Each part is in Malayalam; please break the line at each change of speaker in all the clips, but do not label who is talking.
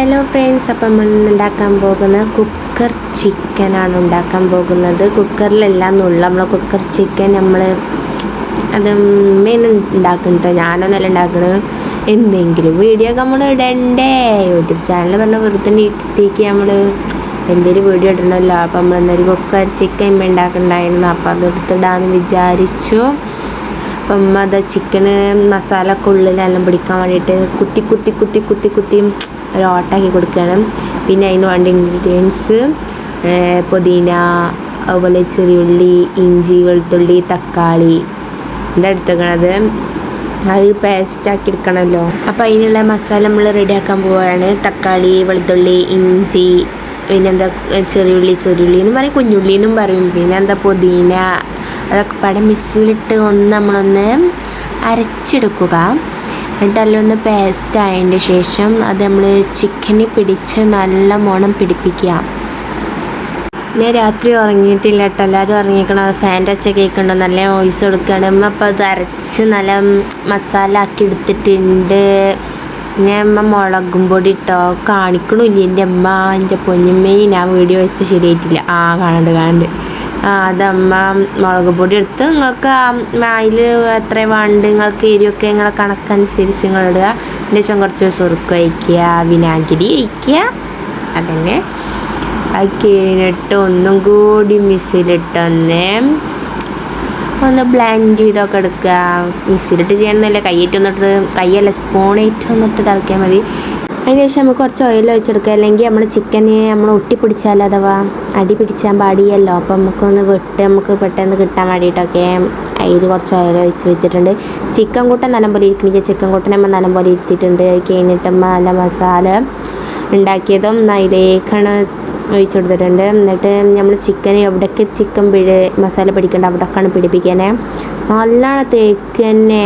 ഹലോ ഫ്രണ്ട്സ്, അപ്പം നമ്മൾ ഉണ്ടാക്കാൻ പോകുന്ന കുക്കർ ചിക്കനാണ് ഉണ്ടാക്കാൻ പോകുന്നത്. കുക്കറിലെല്ലാം നുള്ള നമ്മൾ കുക്കർ ചിക്കൻ അത് മെയിൻ ഉണ്ടാക്കുന്നുണ്ട്. ഞാനൊന്നല്ല ഉണ്ടാക്കുന്നത്, എന്തെങ്കിലും വീഡിയോ ഒക്കെ നമ്മൾ ഇടണ്ടേ. യൂട്യൂബ് ചാനൽ പറഞ്ഞ വെറുതെ ഇട്ടേക്ക് നമ്മൾ എന്തെങ്കിലും വീഡിയോ ഇടണമല്ലോ. അപ്പം നമ്മൾ എന്നൊരു കുക്കർ ചിക്കൻ ഉണ്ടാക്കുന്നുണ്ടായിരുന്നു. അപ്പം അത് എടുത്തിടാമെന്ന് വിചാരിച്ചു. അപ്പം അത് ചിക്കന് മസാല ഒക്കെ ഉള്ളിലെല്ലാം പിടിക്കാൻ വേണ്ടിയിട്ട് കുത്തി ഒരു ഓട്ടാക്കി കൊടുക്കണം. പിന്നെ അതിന് വേണ്ട ഇൻഗ്രീഡിയൻസ് പുതിന, അതുപോലെ ചെറിയുള്ളി, ഇഞ്ചി, വെളുത്തുള്ളി, തക്കാളി ഇതെടുത്തേക്കണത്. അത് പേസ്റ്റാക്കി എടുക്കണമല്ലോ. അപ്പോൾ അതിനുള്ള മസാല നമ്മൾ റെഡിയാക്കാൻ പോവുകയാണ്. തക്കാളി, വെളുത്തുള്ളി, ഇഞ്ചി, പിന്നെന്താ ചെറിയുള്ളി എന്ന് പറയും, കുഞ്ഞുള്ളി എന്നും പറയും. പിന്നെ പുതിന, അതൊക്കെ പടം മിക്സിയിലിട്ട് നമ്മളൊന്ന് അരച്ചെടുക്കുക. എന്നിട്ട് അതിലൊന്ന് പേസ്റ്റ് ആയതിൻ്റെ ശേഷം അത് നമ്മൾ ചിക്കന് പിടിച്ച് നല്ലോണം പിടിപ്പിക്കുക. ഞാൻ രാത്രി ഉറങ്ങിയിട്ടില്ല കേട്ടോ, എല്ലാവരും ഉറങ്ങിക്കണം. ഫാൻ്റെ ഒച്ച കേൾക്കണ്ടോ, നല്ല വോയിസ് കൊടുക്കണം. അപ്പോൾ അത് അരച്ച് നല്ല മസാല ആക്കി എടുത്തിട്ടുണ്ട്. പിന്നെ മുളകും പൊടി ഇട്ടോ കാണിക്കണില്ല എൻ്റെ എൻ്റെ പൊന്നുമ്മയും. ഞാൻ വീഡിയോ വെച്ച് ശരിയായിട്ടില്ല. കാണണ്ട് അതമ്മ മുളക് പൊടി എടുത്ത് നിങ്ങൾക്ക് അതിൽ എത്ര വേണ്ട നിങ്ങൾക്ക് എരിയൊക്കെ നിങ്ങളെ കണക്കനുസരിച്ച് നിങ്ങൾ ഇടുക. അതിൻ്റെ ശേഷം കുറച്ച് സുറുക്ക് ഒഴിക്കുക, വിനാഗിരി ഒഴിക്കുക. അതന്നെ അത് കഴിഞ്ഞിട്ട് ഒന്നും കൂടി മിക്സിയിലിട്ടൊന്ന് ബ്ലെൻഡ് ചെയ്തൊക്കെ എടുക്കുക. മിക്സിയിലിട്ട് ചെയ്യണമെന്നില്ല, കൈയല്ല സ്പൂണായിട്ട് ഒന്നിട്ട് തിളക്കിയാൽ മതി. അതിന് ശേഷം നമുക്ക് കുറച്ച് ഓയിൽ ഒഴിച്ചെടുക്കുക. അല്ലെങ്കിൽ നമ്മൾ ചിക്കന് ഒട്ടിപ്പിടിച്ചാൽ അഥവാ അടി പിടിച്ചാൽ പാടിയല്ലോ. അപ്പം നമുക്ക് പെട്ടെന്ന് കിട്ടാൻ വേണ്ടിയിട്ടൊക്കെ അതിൽ കുറച്ച് ഓയിൽ ഒഴിച്ച് വെച്ചിട്ടുണ്ട്. ചിക്കൻ കൂട്ടൻ നല്ലപോലെ ഇരിക്കണമെങ്കിൽ ചിക്കൻ കൂട്ടൻ നമ്മൾ നല്ലപോലെ ഇരുത്തിയിട്ടുണ്ട്. അത് കഴിഞ്ഞിട്ട് നല്ല മസാല ഉണ്ടാക്കിയതും അതിലേക്കാണ് ഒഴിച്ചു കൊടുത്തിട്ടുണ്ട്. എന്നിട്ട് നമ്മൾ ചിക്കൻ എവിടേക്ക് മസാല പിടിക്കേണ്ട അവിടേക്കാണ് പിടിപ്പിക്കാനേ. നല്ലോണം തേക്ക് തന്നെ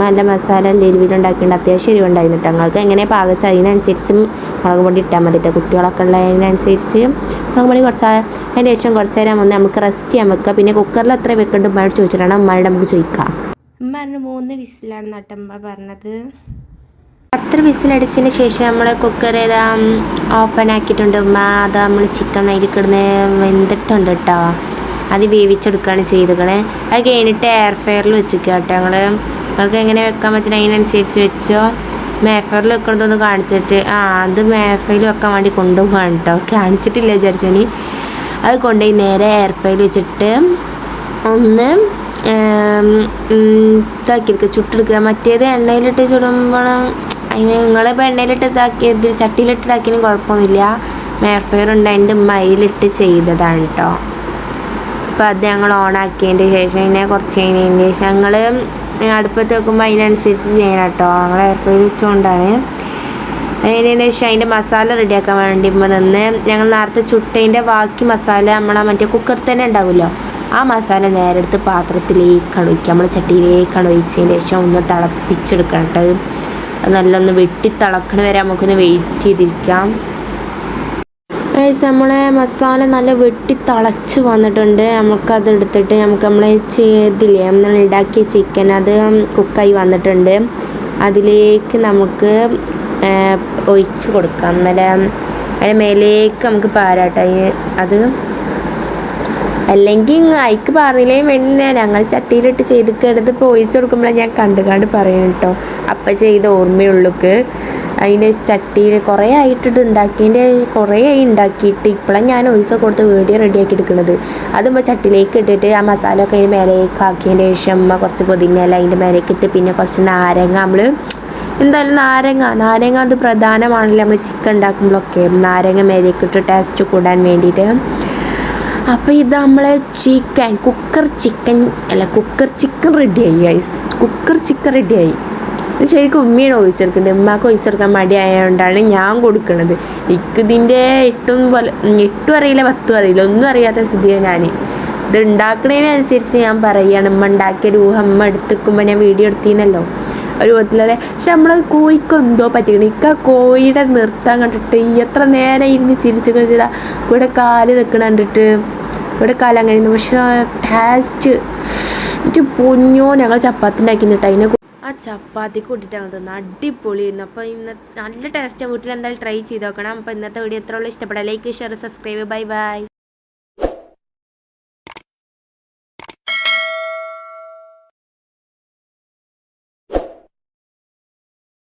നല്ല മസാല എരിവിലുണ്ടാക്കിയിട്ട് അത്യാവശ്യം എരിവുണ്ടായിരുന്നു കേട്ടോ. നിങ്ങൾക്ക് എങ്ങനെ പാകച്ച അതിനനുസരിച്ച് മുളക് പൊടി ഇട്ടാൽ മതി കേട്ടോ. കുട്ടികളൊക്കെ ഉള്ളതിനനുസരിച്ച് മുളക് പൊടി അതിന് ശേഷം കുറച്ച് നേരം നമുക്ക് റെസ്റ്റ് ചെയ്യാൻ വെക്കുക. പിന്നെ കുക്കറിൽ എത്ര വെക്കേണ്ട ഉമ്മയോട് ചോദിച്ചിട്ടാണ് ഉമ്മയോട് നമുക്ക് ചോദിക്കാം. ഉമ്മ പറഞ്ഞു 3 വിസിലാണ് നട്ടമ്മ പറഞ്ഞത്. 10 വിസിലടിച്ചതിന് ശേഷം നമ്മൾ കുക്കർ ഓപ്പൺ ആക്കിയിട്ടുണ്ട്. അത് നമ്മൾ ചിക്കൻ അതിൽ കിടന്ന് വെന്തിട്ടുണ്ട് കേട്ടോ. അത് വേവിച്ചെടുക്കുകയാണ് ചെയ്തേക്കണേ. അത് കഴിഞ്ഞിട്ട് എയർ ഫ്രയറിൽ വെച്ചിരിക്കുക കേട്ടോ. നിങ്ങൾക്ക് എങ്ങനെ വെക്കാൻ പറ്റുന്ന അതിനനുസരിച്ച് വെച്ചോ. മേഫറിൽ വെക്കണതൊന്ന് കാണിച്ചിട്ട് അത് മേഫറിൽ വെക്കാൻ വേണ്ടി കൊണ്ടുപോകാൻ കേട്ടോ. കാണിച്ചിട്ടില്ല വിചാരിച്ചനി. അത് കൊണ്ടുപോയി നേരെ എയർ ഫ്രയറിൽ വെച്ചിട്ട് ഒന്ന് ഇതാക്കിയെടുക്കുക, ചുട്ടെടുക്കുക. മറ്റേത് എണ്ണയിലിട്ട് ചുടുമ്പോൾ അതിന് നിങ്ങളിപ്പോൾ എണ്ണയിലിട്ട് ഇതാക്കിയത് ചട്ടിയിലിട്ട് ഇതാക്കിയതിനും കുഴപ്പമൊന്നുമില്ല. എയർ ഫ്രയർ ഉണ്ട്, അതിൻ്റെ മയിലിട്ട് ചെയ്തതാണ് കേട്ടോ. അപ്പോൾ അത് ഞങ്ങൾ ഓണാക്കിയതിൻ്റെ ശേഷം പിന്നെ കുറച്ച് കഴിഞ്ഞതിന് ശേഷം ഞങ്ങൾ അടുപ്പത്ത് വെക്കുമ്പോൾ അതിനനുസരിച്ച് ചെയ്യണം കേട്ടോ. ഞങ്ങൾ എയർ ഫ്രയർ വെച്ചുകൊണ്ടാണ്. അതിന് ശേഷം അതിൻ്റെ മസാല റെഡിയാക്കാൻ വേണ്ടി ഞങ്ങൾ നേരത്തെ ചുട്ടതിൻ്റെ ബാക്കി മസാല മറ്റേ കുക്കറിൽ തന്നെ ഉണ്ടാവുമല്ലോ, ആ മസാല നേരെ എടുത്ത് പാത്രത്തിലേക്കാണ് ഒഴിക്കുക. നമ്മൾ ചട്ടിയിലേക്കാണ് ഒഴിച്ചതിന് ശേഷം ഒന്ന് തിളപ്പിച്ചെടുക്കണം കേട്ടോ. നല്ലൊന്ന് വെട്ടി തിളക്കണ വരെ നമുക്കൊന്ന് വെയിറ്റ് ചെയ്തിരിക്കാം. നമ്മളെ മസാല നല്ല വെട്ടി തിളച്ച് വന്നിട്ടുണ്ട്. നമുക്കത് എടുത്തിട്ട് നമ്മളെ ചെയ്തില്ലേ നമ്മൾ ഉണ്ടാക്കിയ ചിക്കൻ അത് കുക്കായി വന്നിട്ടുണ്ട്. അതിലേക്ക് നമുക്ക് ഒഴിച്ച് കൊടുക്കാം. നല്ല അതിൻ്റെ മേലേക്ക് നമുക്ക് പാരാട്ടോ. അത് അല്ലെങ്കിൽ അയക്ക് പറഞ്ഞില്ലെങ്കിൽ വേണ്ടി ഞങ്ങൾ ചട്ടിയിലിട്ട് ചെയ്തിട്ട് പോയിച്ച് കൊടുക്കുമ്പോഴാണ് ഞാൻ കണ്ട് പറയണം കേട്ടോ. അപ്പം ചെയ്ത ഓർമ്മയുള്ളൂക്ക്. അതിൻ്റെ ചട്ടിയിൽ കുറേ ആയിട്ടിട്ട് കുറേ ആയി ഉണ്ടാക്കിയിട്ട് ഇപ്പോഴാണ് ഞാൻ ഒഴിച്ച് കൊടുത്ത് വീഡിയോ റെഡിയാക്കി എടുക്കുന്നത്. അതുമ്പോൾ ചട്ടിയിലേക്ക് ഇട്ടിട്ട് ആ മസാല ഒക്കെ അതിൻ്റെ മേലേക്ക് ആക്കിയതിൻ്റെ ശേഷം കുറച്ച് പുതിനയില അതിൻ്റെ മേലേക്ക് ഇട്ട് പിന്നെ കുറച്ച് നാരങ്ങ എന്തായാലും നാരങ്ങ അത് പ്രധാനമാണല്ലോ നമ്മൾ ചിക്കൻ ഉണ്ടാക്കുമ്പോഴൊക്കെ. നാരങ്ങ മേലേക്ക് ഇട്ട് ടേസ്റ്റ് കൂടാൻ വേണ്ടിയിട്ട്. അപ്പോൾ ഇത് നമ്മളെ കുക്കർ ചിക്കൻ റെഡിയായി. കുക്കർ ചിക്കൻ റെഡിയായി. ഇത് ശരിക്കും ഉമ്മയാണ് വോയിസ് എടുക്കുന്നത്. ഉമ്മക്ക് വോയിസ് എടുക്കാൻ മടിയായതുകൊണ്ടാണ് ഞാൻ കൊടുക്കുന്നത്. എനിക്കിതിൻ്റെ 8 അറിയില്ല 10 അറിയില്ല, ഒന്നും അറിയാത്ത സ്ഥിതിയാണ് ഞാൻ. ഇത് ഉണ്ടാക്കുന്നതിനനുസരിച്ച് ഞാൻ പറയുകയാണ്. ഉമ്മ ഉണ്ടാക്കിയ ഊഹമ്മ എടുത്തിരിക്കുമ്പോൾ ഞാൻ വീഡിയോ എടുത്തിരുന്നല്ലോ ഒരു വിധത്തിലല്ലേ. പക്ഷെ നമ്മൾ കോഴിക്ക് എന്തോ പറ്റിക്കണം. ഇക്ക കോഴിയുടെ നിർത്താൻ കണ്ടിട്ട് എത്ര നേരം ഇരുന്ന് ചിരിച്ചു ചെയ്താൽ ഇവിടെ കാല് നിൽക്കണ കണ്ടിട്ട് ഇവിടെ കാല് അങ്ങനെ. പക്ഷെ ടേസ്റ്റ് പൊന്നോ ഞങ്ങൾ ചപ്പാത്തി ഉണ്ടാക്കിയിട്ട് ആ ചപ്പാത്തി കൂട്ടിയിട്ടാണ് തിന്നത്, അടിപൊളിയായിരുന്നു. അപ്പോൾ നല്ല ടേസ്റ്റ്, വീട്ടിൽ എന്തായാലും ട്രൈ ചെയ്ത് നോക്കണം. അപ്പോൾ ഇന്നത്തെ വീഡിയോ എത്ര ഉള്ളൂ, ഇഷ്ടപ്പെടാം, like share subscribe, bye by.